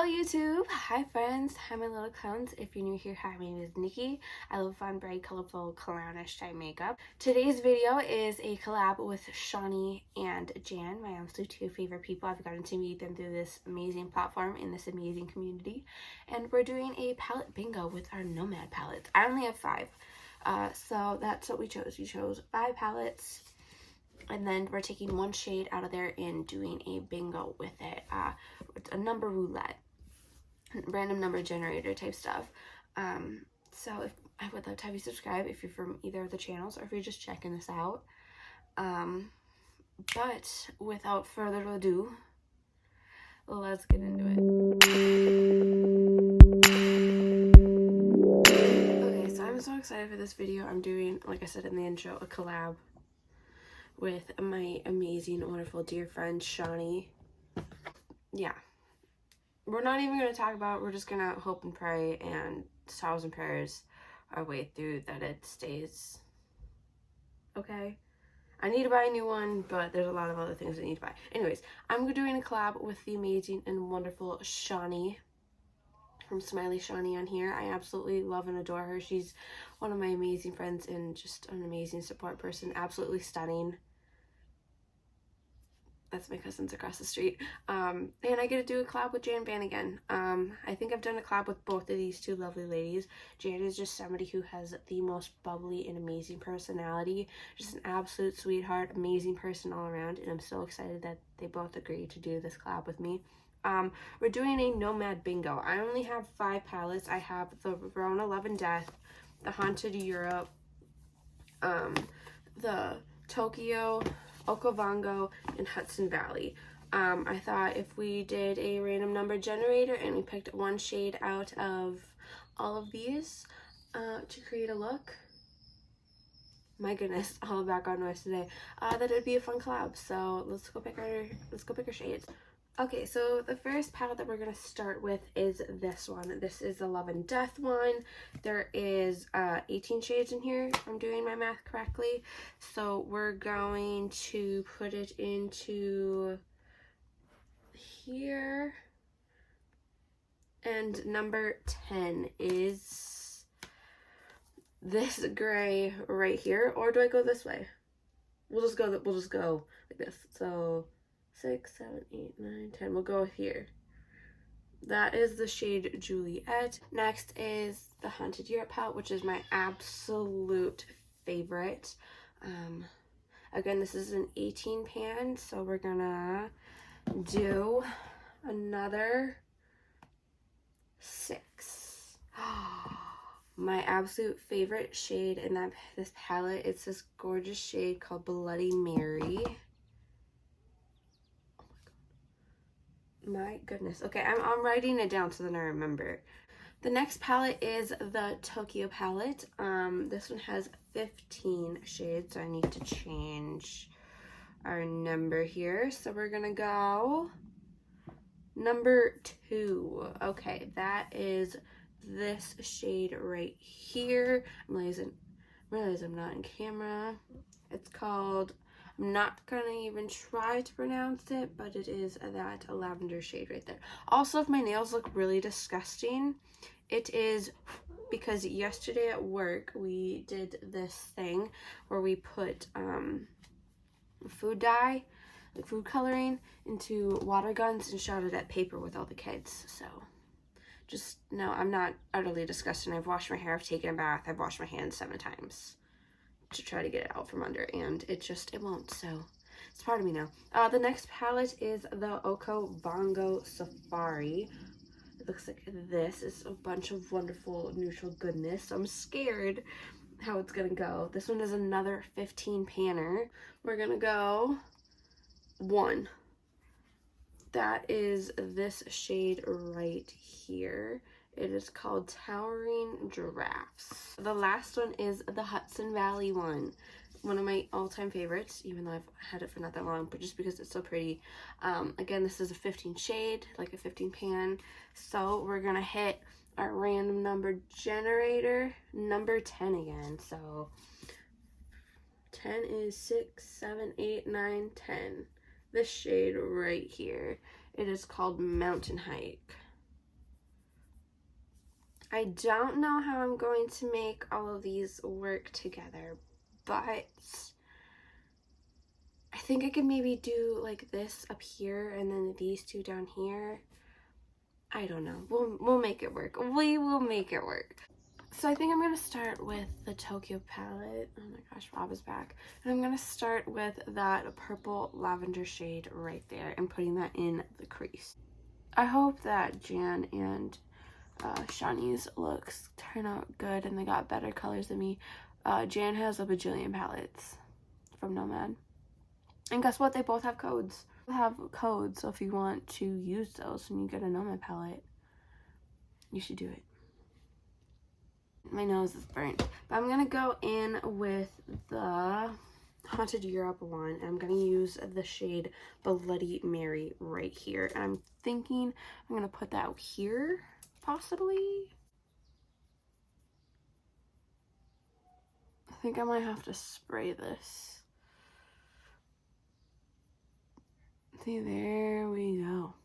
Hello YouTube! Hi friends! Hi my little clowns. If you're new here, hi, my name is Nikki. I love fun, bright, colorful, clownish type makeup. Today's video is a collab with Shawnee and Jan, my absolute two favorite people. I've gotten to meet them through this amazing platform in this amazing community. And we're doing a palette bingo with our Nomad palettes. I only have 5. So that's what we chose. We chose 5 palettes. And then we're taking one shade out of there and doing a bingo with it. It's a number roulette, random number generator type stuff. So I would love to have you subscribe if you're from either of the channels or if you're just checking this out. But without further ado, let's get into it. Okay, so I'm so excited for this video. I'm doing, like I said in the intro, a collab with my amazing, wonderful, dear friend, Shawnee. Yeah. We're not even going to talk about it. We're just going to hope and pray and 1,000 prayers our way through that it stays okay. I need to buy a new one, but there's a lot of other things I need to buy. Anyways, I'm doing a collab with the amazing and wonderful Shawnee from Smiley Shawnee on here. I absolutely love and adore her. She's one of my amazing friends and just an amazing support person. Absolutely stunning. That's my cousins across the street. And I get to do a collab with Jan again. I think I've done a collab with both of these two lovely ladies. Jan is just somebody who has the most bubbly and amazing personality. Just an absolute sweetheart, amazing person all around. And I'm so excited that they both agreed to do this collab with me. We're doing a Nomad bingo. I only have 5 palettes. I have the Verona Love and Death, the Haunted Europe, the Tokyo, Okavango, and Hudson Valley. I thought if we did a random number generator and we picked one shade out of all of these to create a look, my goodness, all the background noise today, that it would be a fun collab. So let's go pick our shades. Okay, so the first palette that we're going to start with is this one. This is the Love and Death one. There is 18 shades in here, if I'm doing my math correctly. So we're going to put it into here. And number 10 is this gray right here. Or do I go this way? We'll just go like this. So 6, 7, 8, 9, 10. We'll go here. That is the shade Juliet. Next is the Haunted Europe palette, which is my absolute favorite. Again, this is an 18 pan, so we're gonna do another 6. My absolute favorite shade in this palette, it's this gorgeous shade called Bloody Mary. My goodness. Okay, I'm writing it down so then I remember. The next palette is the Tokyo palette. This one has 15 shades, so I need to change our number here. So we're gonna go number 2. Okay, that is this shade right here. I'm realizing I'm not in camera. It's called, I'm not gonna even try to pronounce it, but it is that lavender shade right there. Also, if my nails look really disgusting, it is because yesterday at work we did this thing where we put food dye, like food coloring, into water guns and shot it at paper with all the kids. So just no, I'm not utterly disgusting. I've washed my hair, I've taken a bath, I've washed my hands 7 times to try to get it out from under, and it won't, so it's part of me now. The next palette is the Okavango Safari. It looks like this. Is a bunch of wonderful neutral goodness. I'm scared how it's gonna go. This one is another 15 panner. We're gonna go 1. That is this shade right here. It is called Towering Giraffes. The last one is the Hudson Valley one of my all-time favorites, even though I've had it for not that long, but just because it's so pretty. Again, this is a 15 shade, like a 15 pan. So we're gonna hit our random number generator, number 10 again. So 10 is 6, 7, 8, 9, 10. This shade right here. It is called Mountain Hike. I don't know how I'm going to make all of these work together, but I think I could maybe do like this up here and then these two down here. I don't know. We'll make it work. We will make it work. So I think I'm gonna start with the Tokyo palette. Oh my gosh, Rob is back. And I'm gonna start with that purple lavender shade right there and putting that in the crease. I hope that Jan and Shawnee's looks turn out good and they got better colors than me. Jan has a bajillion palettes from Nomad. And guess what? They both have codes. They have codes, so if you want to use those when you get a Nomad palette, you should do it. My nose is burnt. But I'm gonna go in with the Haunted Europe one. I'm gonna use the shade Bloody Mary right here. And I'm thinking I'm gonna put that out here, possibly. I think I might have to spray this. See, there we go.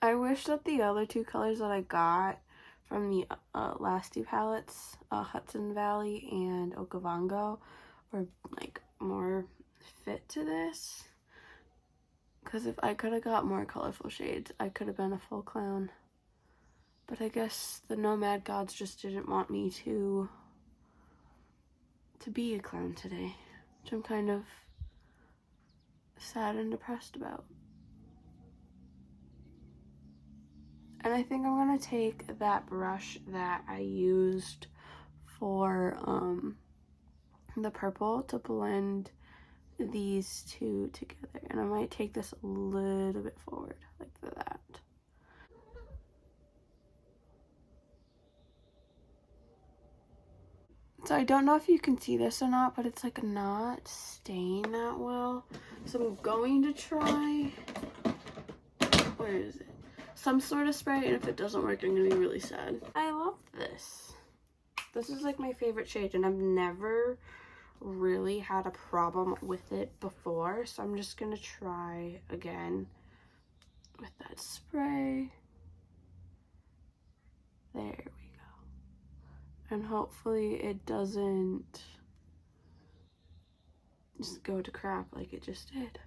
I wish that the other two colors that I got from the last two palettes, Hudson Valley and Okavango, were like more fit to this. Because if I could have got more colorful shades, I could have been a full clown. But I guess the Nomad gods just didn't want me to be a clown today, which I'm kind of sad and depressed about. And I think I'm gonna take that brush that I used for the purple to blend these two together. And I might take this a little bit forward, like that. So I don't know if you can see this or not, but it's like not staying that well. So I'm going to try, where is it? Some sort of spray, and if it doesn't work, I'm gonna be really sad. I love this. This is like my favorite shade, and I've never really had a problem with it before. So I'm just gonna try again with that spray. There we go. And hopefully it doesn't just go to crap like it just did.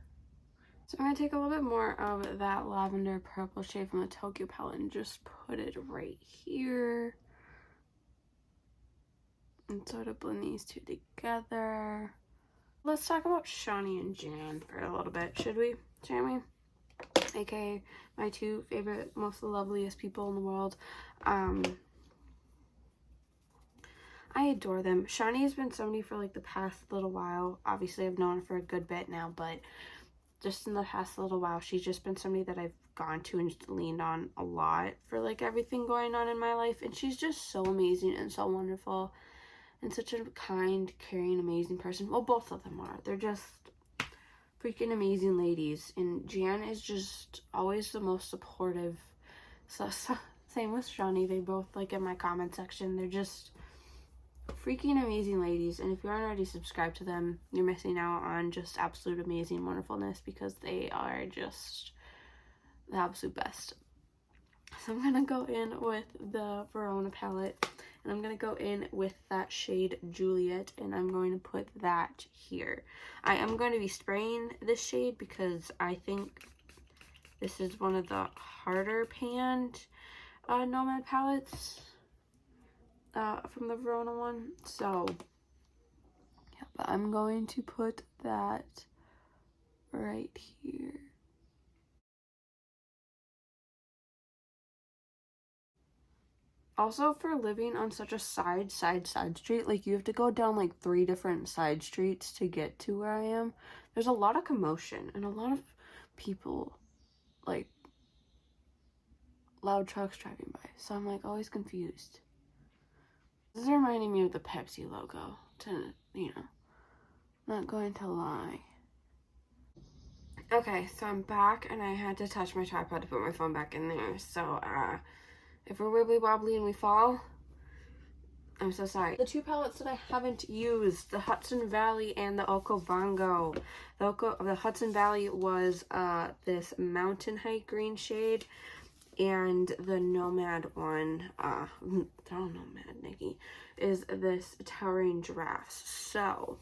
So I'm going to take a little bit more of that lavender purple shade from the Tokyo palette and just put it right here. And sort of blend these two together. Let's talk about Shawnee and Jan for a little bit, should we? Shall we? AKA my two favorite, most loveliest people in the world. I adore them. Shawnee has been somebody for like the past little while. Obviously, I've known her for a good bit now, but just in the past little while, she's just been somebody that I've gone to and leaned on a lot for like everything going on in my life. And she's just so amazing and so wonderful and such a kind, caring, amazing person. Well, both of them are. They're just freaking amazing ladies. And Jan is just always the most supportive. So same with Shawnee. They both like in my comment section. They're just freaking amazing ladies, and if you aren't already subscribed to them, you're missing out on just absolute amazing wonderfulness, because they are just the absolute best. So I'm gonna go in with the Verona palette, and I'm gonna go in with that shade Juliet, and I'm going to put that here. I am going to be spraying this shade because I think this is one of the harder panned Nomad palettes from the Verona one. So yeah, but I'm going to put that right here. Also, for living on such a side street, like you have to go down like 3 different side streets to get to where I am. There's a lot of commotion and a lot of people, like loud trucks driving by. So I'm like always confused. This is reminding me of the Pepsi logo, to, you know, not going to lie. Okay, so I'm back, and I had to touch my tripod to put my phone back in there. So, if we're wibbly wobbly and we fall, I'm so sorry. The two palettes that I haven't used, the Hudson Valley and the Okavango. The Hudson Valley was this Mountain Hike green shade, and the Nomad one, Nomad, Nikki, is this Towering Giraffes. So,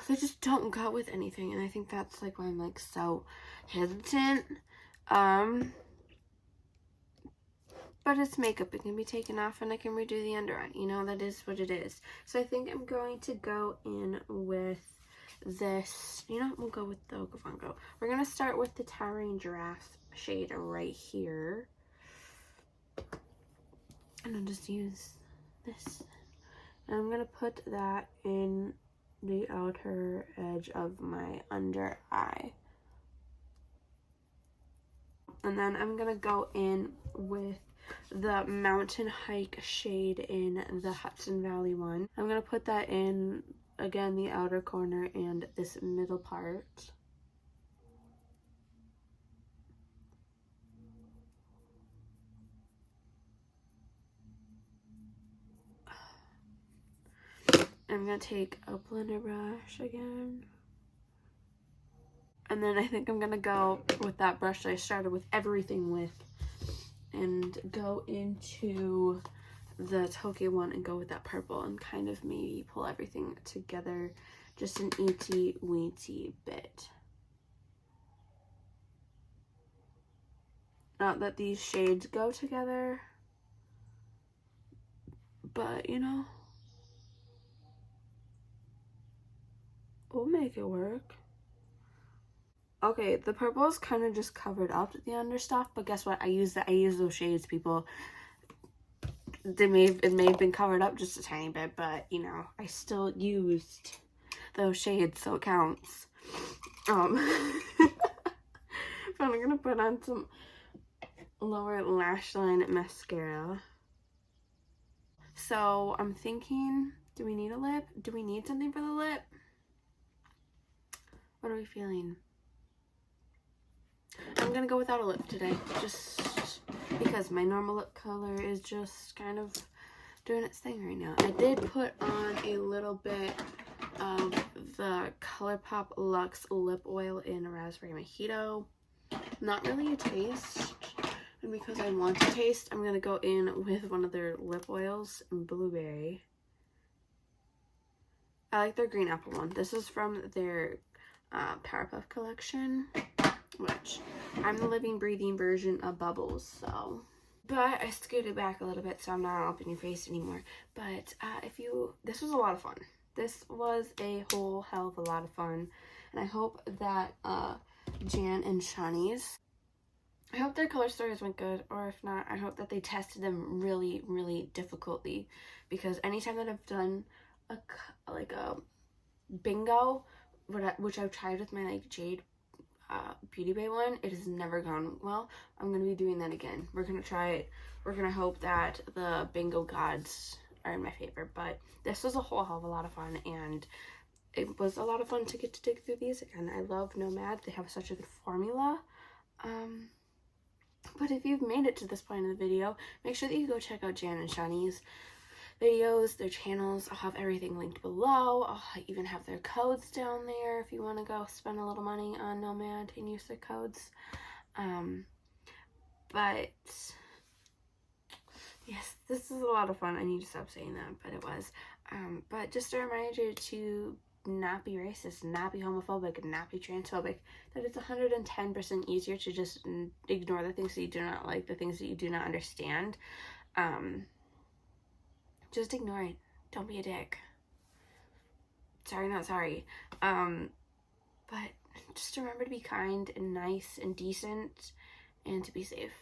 they just don't go with anything, and I think that's like why I'm like so hesitant. But it's makeup. It can be taken off and I can redo the under eye. You know, that is what it is. So I think I'm going to go in with this. You know, we'll go with the Okavango. We're going to start with the Towering Giraffe shade right here. And I'll just use this. And I'm going to put that in the outer edge of my under eye. And then I'm going to go in with the Mountain Hike shade in the Hudson Valley one. I'm going to put that in, again, the outer corner and this middle part. I'm going to take a blender brush again. And then I think I'm going to go with that brush that I started with everything with and go into the Tokyo one and go with that purple and kind of maybe pull everything together just an itty weeny bit. Not that these shades go together, but you know, we'll make it work. Okay, the purple is kind of just covered up the under stuff, but guess what? I use those shades, people. It may have been covered up just a tiny bit, but you know, I still used those shades, so it counts. But I'm gonna put on some lower lash line mascara. So I'm thinking, do we need a lip? Do we need something for the lip? What are we feeling? I'm gonna go without a lip today, just because my normal lip color is just kind of doing its thing right now. I did put on a little bit of the ColourPop Luxe lip oil in Raspberry Mojito. Not really a taste, and because I want to taste, I'm gonna go in with one of their lip oils in Blueberry. I like their green apple one. This is from their Powerpuff collection, which I'm the living, breathing version of Bubbles, so. But I scooted back a little bit, so I'm not up in your face anymore. But this was a lot of fun. This was a whole hell of a lot of fun. And I hope that Jan and Shawnee's, I hope their color stories went good. Or if not, I hope that they tested them really, really difficultly. Because anytime that I've done a bingo, which I've tried with my Jade Beauty Bay one, it has never gone well. I'm gonna be doing that again. We're gonna try it. We're gonna hope that the bingo gods are in my favor. But this was a whole hell of a lot of fun, and it was a lot of fun to get to dig through these again. I love Nomad. They have such a good formula. But if you've made it to this point in the video, make sure that you go check out Jan and Shawnee's videos, their channels. I'll have everything linked below. I'll even have their codes down there if you want to go spend a little money on Nomad and use their codes. But yes, this is a lot of fun. I need to stop saying that, but it was. But just a reminder to not be racist, not be homophobic, not be transphobic. That it's 110% easier to just ignore the things that you do not like, the things that you do not understand. Just ignore it. Don't be a dick. Sorry, not sorry. But just remember to be kind and nice and decent and to be safe.